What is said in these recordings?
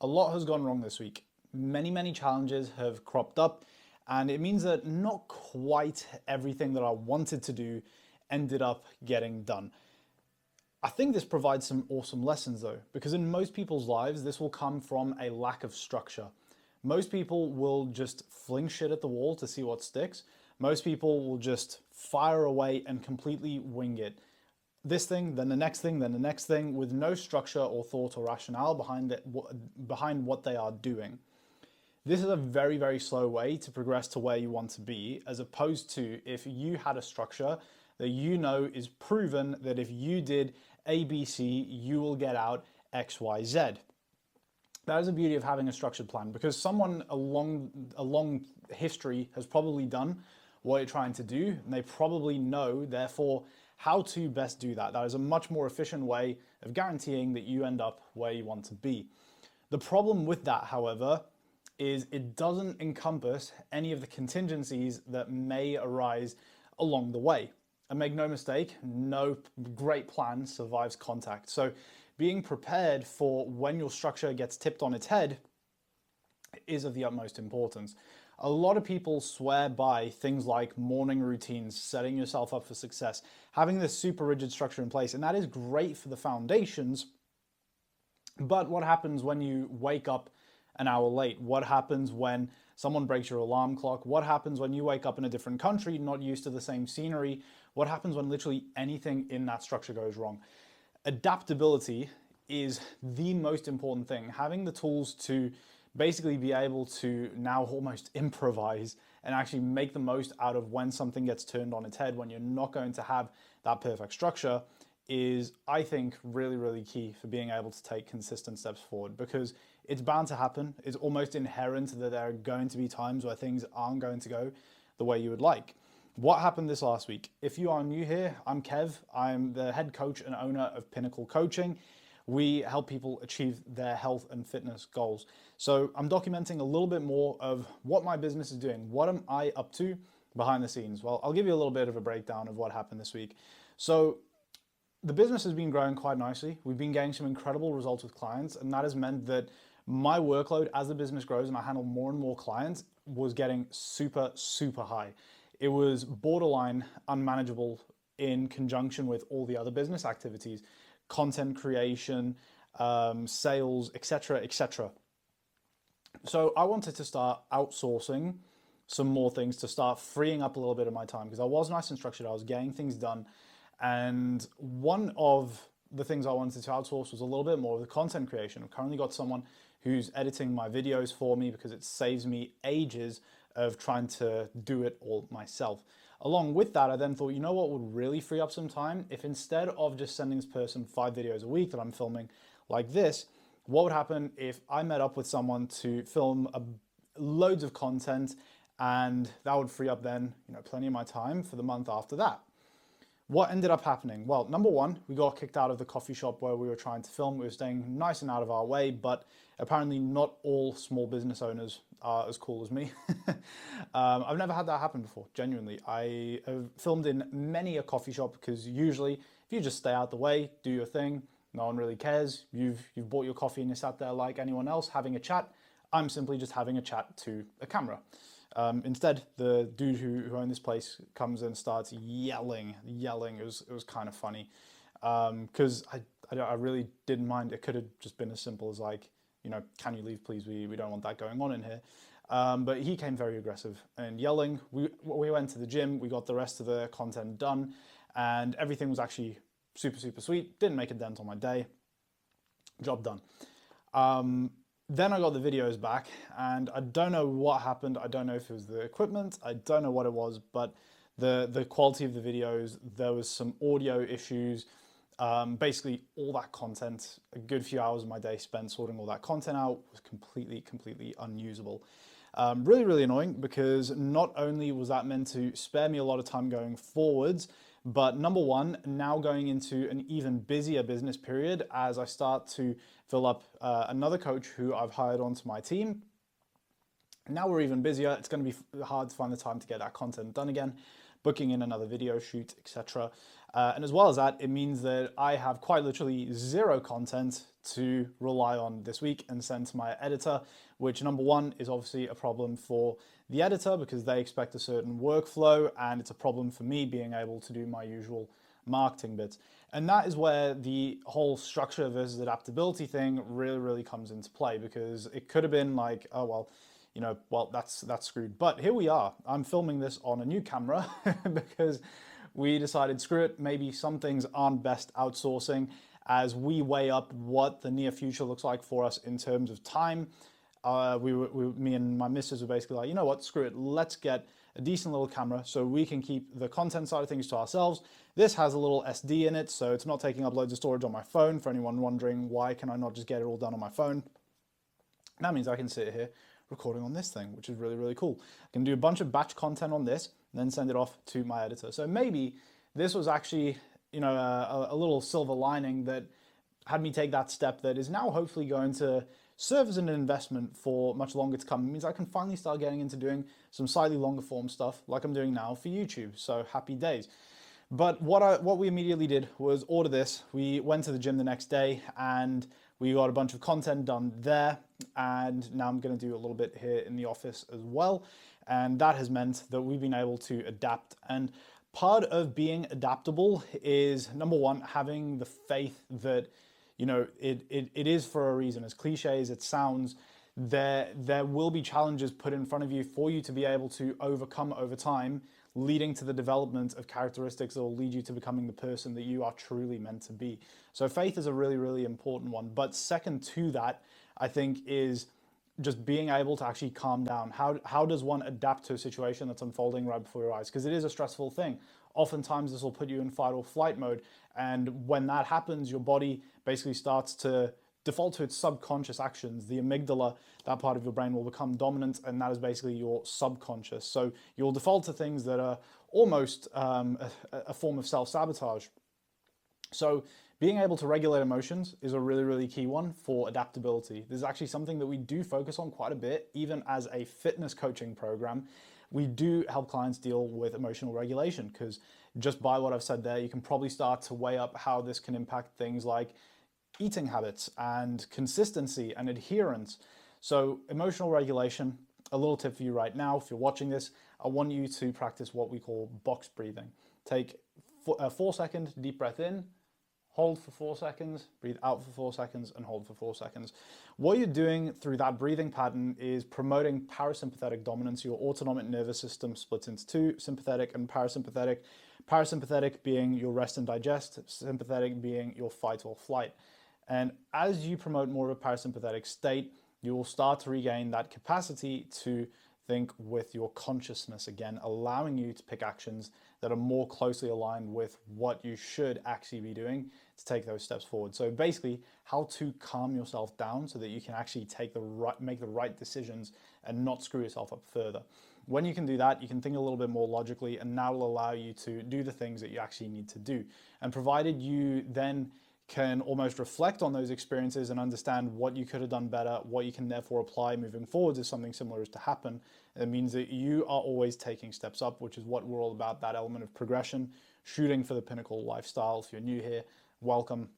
A lot has gone wrong this week. Many challenges have cropped up, and it means that not quite everything that I wanted to do ended up getting done. I think this provides some awesome lessons though, because in most people's lives, this will come from a lack of structure. Most people will just fling shit at the wall to see what sticks. Most people will just fire away and completely wing it. This thing, then the next thing, then the next thing, with no structure or thought or rationale behind it, behind what they are doing. This is a very slow way to progress to where you want to be, as opposed to if you had a structure that you know is proven that if you did A, B, C, you will get out X, Y, Z. That is the beauty of having a structured plan, because someone along history has probably done what you're trying to do, and they probably know, therefore, how to best do that. That is a much more efficient way of guaranteeing that you end up where you want to be. The problem with that, however, is it doesn't encompass any of the contingencies that may arise along the way. And make no mistake, no great plan survives contact. So being prepared for when your structure gets tipped on its head is of the utmost importance. A lot of people swear by things like morning routines, setting yourself up for success, having this super rigid structure in place, and that is great for the foundations. But what happens when you wake up an hour late? What happens when someone breaks your alarm clock? What happens when you wake up in a different country, not used to the same scenery? What happens when literally anything in that structure goes wrong? Adaptability is the most important thing. Having the tools to basically be able to now almost improvise and actually make the most out of when something gets turned on its head, when you're not going to have that perfect structure, is, I think, really key for being able to take consistent steps forward, because it's bound to happen. It's almost inherent that there are going to be times where things aren't going to go the way you would like. What happened this last week? If you are new here, I'm Kev. I'm the head coach and owner of Pinnacle Coaching. We help people achieve their health and fitness goals. So I'm documenting a little bit more of what my business is doing. What am I up to behind the scenes? Well, I'll give you a little bit of a breakdown of what happened this week. So the business has been growing quite nicely. We've been getting some incredible results with clients, and that has meant that my workload as the business grows and I handle more and more clients was getting super high. It was borderline unmanageable in conjunction with all the other business activities, content creation, sales, etc. So I wanted to start outsourcing some more things to start freeing up a little bit of my time, because I was nice and structured. I was getting things done. And one of the things I wanted to outsource was a little bit more of the content creation. I've currently got someone who's editing my videos for me, because it saves me ages of trying to do it all myself. Along with that, I then thought, you know what would really free up some time? If instead of just sending this person 5 videos a week that I'm filming like this, what would happen if I met up with someone to film loads of content, and that would free up then, plenty of my time for the month after that. What ended up happening? Well, number one, we got kicked out of the coffee shop where we were trying to film. We were staying nice and out of our way, but apparently not all small business owners are as cool as me. I've never had that happen before, genuinely. I have filmed in many a coffee shop, because usually if you just stay out the way, do your thing, no one really cares. You've bought your coffee and you sat there like anyone else having a chat. I'm simply just having a chat to a camera. Instead, the dude who owned this place comes and starts yelling. It was kind of funny, because I really didn't mind. It could have just been as simple as like, can you leave, please? We don't want that going on in here. But he came very aggressive and yelling. We went to the gym. We got the rest of the content done, and everything was actually super sweet. Didn't make a dent on my day. Job done. Then I got the videos back, and I don't know what happened. I don't know if it was the equipment. I don't know what it was, but the quality of the videos, there was some audio issues. Basically, all that content, a good few hours of my day spent sorting all that content out, was completely unusable. Really annoying, because not only was that meant to spare me a lot of time going forwards, but number one, now going into an even busier business period as I start to fill up another coach who I've hired onto my team. Now we're even busier. It's going to be hard to find the time to get that content done again. booking in another video shoot, etc. And as well as that, it means that I have quite literally zero content to rely on this week and send to my editor, which number one is obviously a problem for the editor because they expect a certain workflow, and it's a problem for me being able to do my usual marketing bits. And that is where the whole structure versus adaptability thing really comes into play, because it could have been like, oh, well, that's screwed. But here we are. I'm filming this on a new camera because we decided, screw it, maybe some things aren't best outsourcing as we weigh up what the near future looks like for us in terms of time. Me and my missus were basically like, you know what, screw it, let's get a decent little camera so we can keep the content side of things to ourselves. This has a little SD in it, so it's not taking up loads of storage on my phone. For anyone wondering, why can I not just get it all done on my phone? That means I can sit here recording on this thing, which is really cool. I can do a bunch of batch content on this and then send it off to my editor. So maybe this was actually, a little silver lining that had me take that step that is now hopefully going to serve as an investment for much longer to come. It means I can finally start getting into doing some slightly longer form stuff like I'm doing now for YouTube. So happy days. But what we immediately did was order this. We went to the gym the next day and we got a bunch of content done there. And now I'm going to do a little bit here in the office as well. And that has meant that we've been able to adapt. And part of being adaptable is, number one, having the faith that it is for a reason. As cliche as it sounds, there will be challenges put in front of you for you to be able to overcome over time, leading to the development of characteristics that will lead you to becoming the person that you are truly meant to be. So faith is a really important one. But second to that, I think, is just being able to actually calm down. How does one adapt to a situation that's unfolding right before your eyes? Because it is a stressful thing. Oftentimes this will put you in fight or flight mode. And when that happens, your body basically starts to default to its subconscious actions. The amygdala, that part of your brain, will become dominant, and that is basically your subconscious. So you'll default to things that are almost a form of self-sabotage. So being able to regulate emotions is a really key one for adaptability. This is actually something that we do focus on quite a bit, even as a fitness coaching program. We do help clients deal with emotional regulation, because just by what I've said there, you can probably start to weigh up how this can impact things like eating habits and consistency and adherence. So emotional regulation, a little tip for you right now, if you're watching this, I want you to practice what we call box breathing. Take a 4-second deep breath in, hold for 4 seconds, breathe out for 4 seconds, and hold for 4 seconds. What you're doing through that breathing pattern is promoting parasympathetic dominance. Your autonomic nervous system splits into two, sympathetic and parasympathetic. Parasympathetic being your rest and digest, sympathetic being your fight or flight. And as you promote more of a parasympathetic state, you will start to regain that capacity to think with your consciousness again, allowing you to pick actions that are more closely aligned with what you should actually be doing to take those steps forward. So basically, how to calm yourself down so that you can actually make the right decisions and not screw yourself up further. When you can do that, you can think a little bit more logically, and that will allow you to do the things that you actually need to do. And provided you then can almost reflect on those experiences and understand what you could have done better, what you can therefore apply moving forward if something similar is to happen, it means that you are always taking steps up, which is what we're all about, that element of progression, shooting for the pinnacle lifestyle. If you're new here, welcome.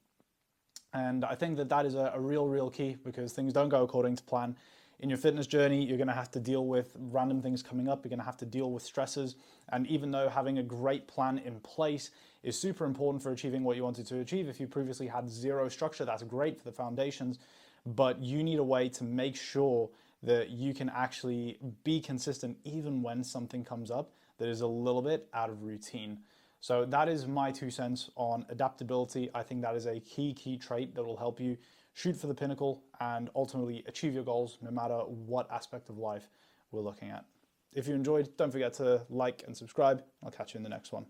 And I think that that is a real key, because things don't go according to plan. In your fitness journey, you're going to have to deal with random things coming up. You're going to have to deal with stresses. And even though having a great plan in place is super important for achieving what you wanted to achieve, if you previously had zero structure, that's great for the foundations. But you need a way to make sure that you can actually be consistent even when something comes up that is a little bit out of routine. So that is my 2 cents on adaptability. I think that is a key trait that will help you shoot for the pinnacle and ultimately achieve your goals no matter what aspect of life we're looking at. If you enjoyed, don't forget to like and subscribe. I'll catch you in the next one.